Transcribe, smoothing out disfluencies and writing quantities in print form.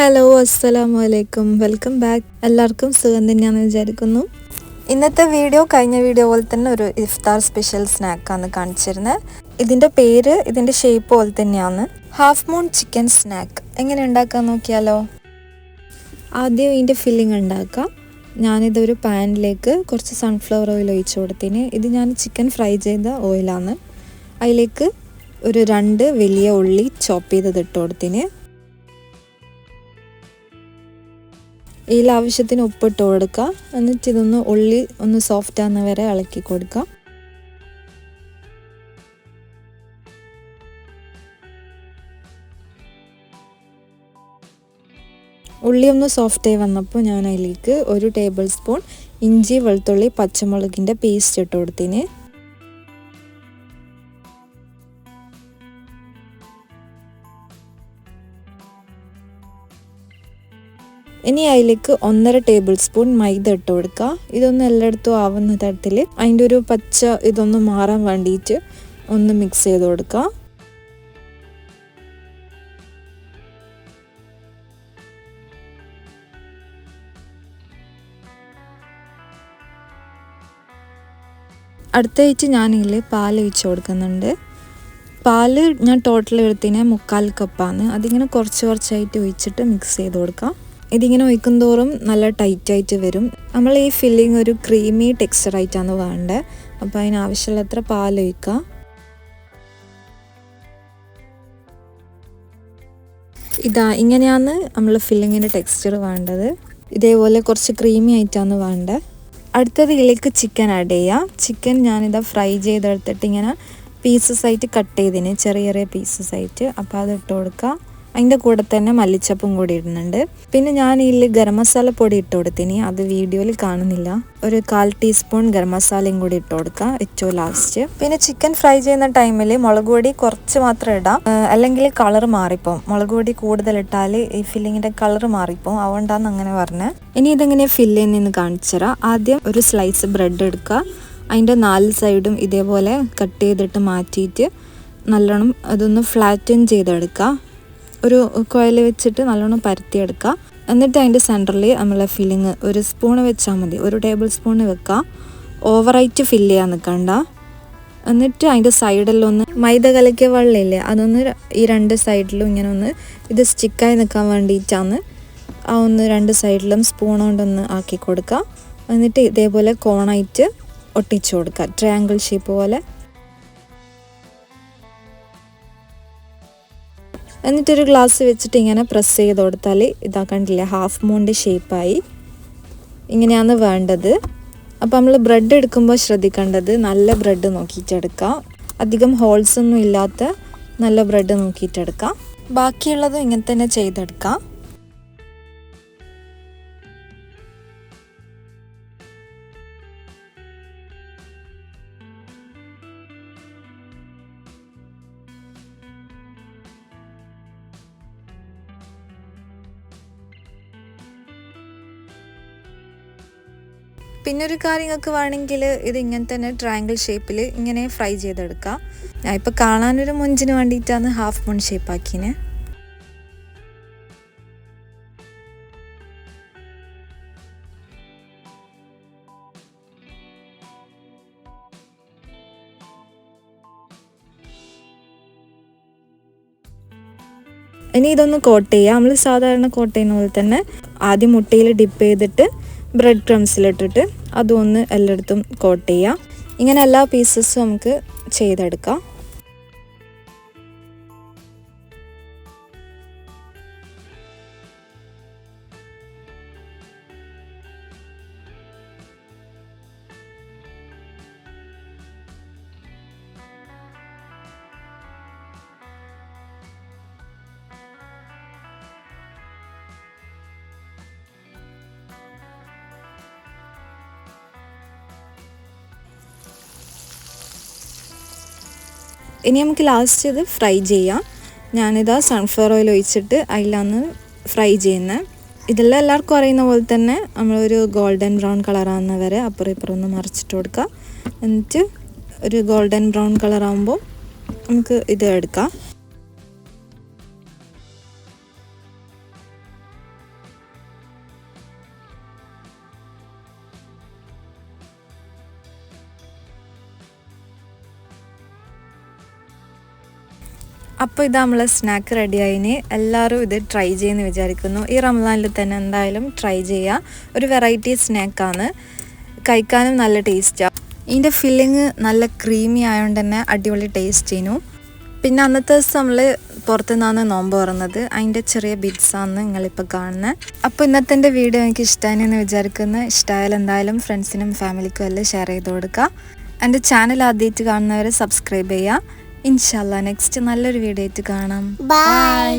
Hello അസ്സലാമു അലൈക്കും welcome back. എല്ലാവർക്കും സുഖം തന്നെയാണെന്ന് വിചാരിക്കുന്നു. ഇന്നത്തെ വീഡിയോ കഴിഞ്ഞ വീഡിയോ പോലെ തന്നെ ഒരു ഇഫ്താർ സ്പെഷ്യൽ സ്നാക്കാണ് കാണിച്ചിരുന്നത്. ഇതിൻ്റെ ഷേപ്പ് പോലെ തന്നെയാണ്. ഹാഫ് മൂൺ ചിക്കൻ സ്നാക്ക് എങ്ങനെ ഉണ്ടാക്കാൻ നോക്കിയാലോ. ആദ്യം ഇതിൻ്റെ ഫില്ലിംഗ് ഉണ്ടാക്കാം. ഞാനിതൊരു പാനിലേക്ക് കുറച്ച് സൺഫ്ലവർ ഓയിൽ ഒഴിച്ചു കൊടുത്തിന്. ഇത് ഞാൻ ചിക്കൻ ഫ്രൈ ചെയ്ത ഓയിലാണ്. അതിലേക്ക് ഒരു 2 വലിയ ഉള്ളി ചോപ്പ് ചെയ്തത് ഇട്ട് കൊടുത്തിന്. ഇതിൽ ആവശ്യത്തിന് ഉപ്പിട്ട് കൊടുക്കുക. എന്നിട്ട് ഇതൊന്ന് ഉള്ളി ഒന്ന് സോഫ്റ്റ് ആകുന്ന വരെ ഇളക്കി കൊടുക്കുക. ഉള്ളി ഒന്ന് സോഫ്റ്റായി വന്നപ്പോൾ ഞാൻ അതിലേക്ക് 1 ടേബിൾ സ്പൂൺ ഇഞ്ചി വെളുത്തുള്ളി പച്ചമുളകിൻ്റെ പേസ്റ്റ് ഇട്ട് കൊടുത്തിന്. ഇനി അതിലേക്ക് 1.5 ടേബിൾ സ്പൂൺ മൈദ ഇട്ട് കൊടുക്കുക. ഇതൊന്ന് എല്ലായിടത്തും ആവുന്ന തരത്തിൽ അതിൻ്റെ ഒരു പച്ച ഇതൊന്ന് മാറാൻ വേണ്ടിയിട്ട് ഒന്ന് മിക്സ് ചെയ്ത് കൊടുക്കുക. അടുത്തായിട്ട് ഞാനിതിൽ പാൽ ഒഴിച്ച് കൊടുക്കുന്നുണ്ട്. പാല് ഞാൻ ടോട്ടൽ എടുത്തിന് 3/4 കപ്പാണ്. അതിങ്ങനെ കുറച്ചായിട്ട് ഒഴിച്ചിട്ട് മിക്സ് ചെയ്ത് കൊടുക്കാം. ഇതിങ്ങനെ ഒഴിക്കും തോറും നല്ല ടൈറ്റായിട്ട് വരും. നമ്മൾ ഈ ഫില്ലിങ് ഒരു ക്രീമി ടെക്സ്ചറായിട്ടാണ് വേണ്ടത്. അപ്പോൾ അതിനാവശ്യമുള്ളത്ര പാലൊഴിക്കുക. ഇങ്ങനെയാണ് നമ്മൾ ഫില്ലിങ്ങിൻ്റെ ടെക്സ്ചർ വേണ്ടത്. ഇതേപോലെ കുറച്ച് ക്രീമി ആയിട്ടാണ് വേണ്ടത്. അടുത്തത് ഇതിലേക്ക് ചിക്കൻ ആഡ് ചെയ്യാം. ചിക്കൻ ഞാനിതാ ഫ്രൈ ചെയ്തെടുത്തിട്ട് ഇങ്ങനെ പീസസ് ആയിട്ട് കട്ട് ചെയ്തിന്, ചെറിയ പീസസ് ആയിട്ട്. അപ്പോൾ അത് ഇട്ട് കൊടുക്കുക. അതിൻ്റെ കൂടെ തന്നെ മല്ലിച്ചപ്പും കൂടി ഇടുന്നുണ്ട്. പിന്നെ ഞാൻ ഇതിൽ ഗരം മസാല പൊടി ഇട്ട് കൊടുത്തിന്. അത് വീഡിയോയിൽ കാണുന്നില്ല. ഒരു 1/4 ടീസ്പൂൺ ഗരം മസാലയും കൂടി ഇട്ട് കൊടുക്കുക ഏറ്റവും ലാസ്റ്റ്. പിന്നെ ചിക്കൻ ഫ്രൈ ചെയ്യുന്ന ടൈമിൽ മുളക് പൊടി കുറച്ച് മാത്രം ഇടാം, അല്ലെങ്കിൽ കളർ മാറിപ്പോവും. മുളക് പൊടി കൂടുതൽ ഇട്ടാൽ ഈ ഫില്ലിങ്ങിൻ്റെ കളർ മാറിപ്പോവും. അതുകൊണ്ടാണ് അങ്ങനെ പറഞ്ഞത്. ഇനി ഇതെങ്ങനെയാണ് ഫില്ല് ചെയ്യുന്നതെന്ന് കാണിച്ചു തരാം. ആദ്യം ഒരു സ്ലൈസ് ബ്രെഡ് എടുക്കുക. അതിൻ്റെ 4 സൈഡും ഇതേപോലെ കട്ട് ചെയ്തിട്ട് മാറ്റിയിട്ട് നല്ലോണം അതൊന്ന് ഫ്ലാറ്റൻ ചെയ്തെടുക്കുക. ഒരു കോയിൽ വെച്ചിട്ട് നല്ലോണം പരത്തിയെടുക്കുക. എന്നിട്ട് അതിൻ്റെ സെൻറ്ററിൽ നമ്മളെ ഫില്ലിങ് ഒരു സ്പൂണ് വെച്ചാൽ മതി. 1 ടേബിൾ സ്പൂണ് വെക്കുക. ഓവറായിട്ട് ഫില്ല് ചെയ്യാൻ നിൽക്കണ്ട. എന്നിട്ട് അതിൻ്റെ സൈഡിലൊന്ന് മൈദ കലക്കിയ വെള്ളമില്ലേ, അതൊന്ന് ഈ 2 സൈഡിലും ഇങ്ങനെ ഒന്ന് ഇത് സ്റ്റിക്കായി നിൽക്കാൻ വേണ്ടിയിട്ടാണ് ആ ഒന്ന് 2 സൈഡിലും സ്പൂൺ കൊണ്ടൊന്ന് ആക്കി കൊടുക്കുക. എന്നിട്ട് ഇതേപോലെ കോണായിട്ട് ഒട്ടിച്ചു കൊടുക്കുക, ട്രയാങ്കിൾ ഷേപ്പ് പോലെ. എന്നിട്ടൊരു ഗ്ലാസ് വെച്ചിട്ട് ഇങ്ങനെ പ്രസ് ചെയ്ത് കൊടുത്താൽ കണ്ടില്ലേ, ഹാഫ് മൂണിൻ്റെ ഷേപ്പായി. ഇങ്ങനെയാണ് വേണ്ടത്. അപ്പോൾ നമ്മൾ ബ്രെഡ് എടുക്കുമ്പോൾ ശ്രദ്ധിക്കേണ്ടത് നല്ല ബ്രെഡ് നോക്കിയിട്ടെടുക്കുക. അധികം ഹോൾസ് ഒന്നും ഇല്ലാത്ത നല്ല ബ്രെഡ് നോക്കിയിട്ടെടുക്കുക. ബാക്കിയുള്ളതും ഇങ്ങനെ തന്നെ ചെയ്തെടുക്കാം. പിന്നെ ഒരു കാര്യം നിങ്ങൾക്ക് വേണമെങ്കിൽ ഇത് ഇങ്ങനെ തന്നെ ട്രയാങ്കിൾ ഷേപ്പിൽ ഇങ്ങനെ ഫ്രൈ ചെയ്തെടുക്കാം. ഞാൻ ഇപ്പോൾ കാണാനൊരു മുഞ്ചിന് വേണ്ടിയിട്ടാണ് ഹാഫ് മൂൺ ഷേപ്പാക്കിന്. ഇനി ഇതൊന്ന് കോട്ട് ചെയ്യാം. നമ്മൾ സാധാരണ കോട്ട് ചെയ്യുന്ന പോലെ തന്നെ ആദ്യം മുട്ടയിൽ ഡിപ്പ് ചെയ്തിട്ട് ബ്രെഡ് ക്രംസിലിട്ടിട്ട് അതൊന്ന് എല്ലായിടത്തും കോട്ട് ചെയ്യാം. ഇങ്ങനെ എല്ലാ പീസസും നമുക്ക് ചെയ്തെടുക്കാം. ഇനി നമുക്ക് ലാസ്റ്റ് ഇത് ഫ്രൈ ചെയ്യാം. ഞാനിതാ സൺഫ്ലവർ ഓയിൽ ഒഴിച്ചിട്ട് അതിലാണ് ഫ്രൈ ചെയ്യുന്നത്. ഇതെല്ലാം എല്ലാവർക്കും അറിയുന്ന പോലെ തന്നെ നമ്മളൊരു ഗോൾഡൻ ബ്രൗൺ കളറാകുന്ന വരെ അപ്പുറം ഇപ്പുറം ഒന്ന് മറിച്ചിട്ട് കൊടുക്കുക. എന്നിട്ട് ഒരു ഗോൾഡൻ ബ്രൗൺ കളറാകുമ്പോൾ നമുക്ക് ഇത് എടുക്കാം. അപ്പോൾ ഇത് നമ്മളെ സ്നാക്ക് റെഡിയായിന്. എല്ലാവരും ഇത് ട്രൈ ചെയ്യുമെന്ന് വിചാരിക്കുന്നു. ഈ റമദാനിൽ തന്നെ എന്തായാലും ട്രൈ ചെയ്യുക. ഒരു വെറൈറ്റി സ്നാക്കാണ്, കഴിക്കാനും നല്ല ടേസ്റ്റാണ്. ഇതിൻ്റെ ഫില്ലിങ് നല്ല ക്രീമി ആയതുകൊണ്ട് തന്നെ അടിപൊളി ടേസ്റ്റ് ചെയ്യുന്നു. പിന്നെ അന്നത്തെ ദിവസം നമ്മൾ പുറത്തുനിന്നാണ് നോമ്പ് തുറന്നത്. അതിൻ്റെ ചെറിയ ബിറ്റ്സാണ് നിങ്ങളിപ്പോൾ കാണുന്നത്. അപ്പോൾ ഇന്നത്തെ എൻ്റെ വീഡിയോ എനിക്ക് ഇഷ്ടമായെന്ന് വിചാരിക്കുന്നു. ഇഷ്ടമായാലും എന്തായാലും ഫ്രണ്ട്സിനും ഫാമിലിക്കും എല്ലാം ഷെയർ ചെയ്ത് കൊടുക്കുക. എൻ്റെ ചാനൽ ആദ്യമായിട്ട് കാണുന്നവരെ സബ്സ്ക്രൈബ് ചെയ്യുക. ഇൻഷാല്ലാ നെക്സ്റ്റ് നല്ലൊരു വീഡിയോ ആയിട്ട് കാണാം. ബൈ.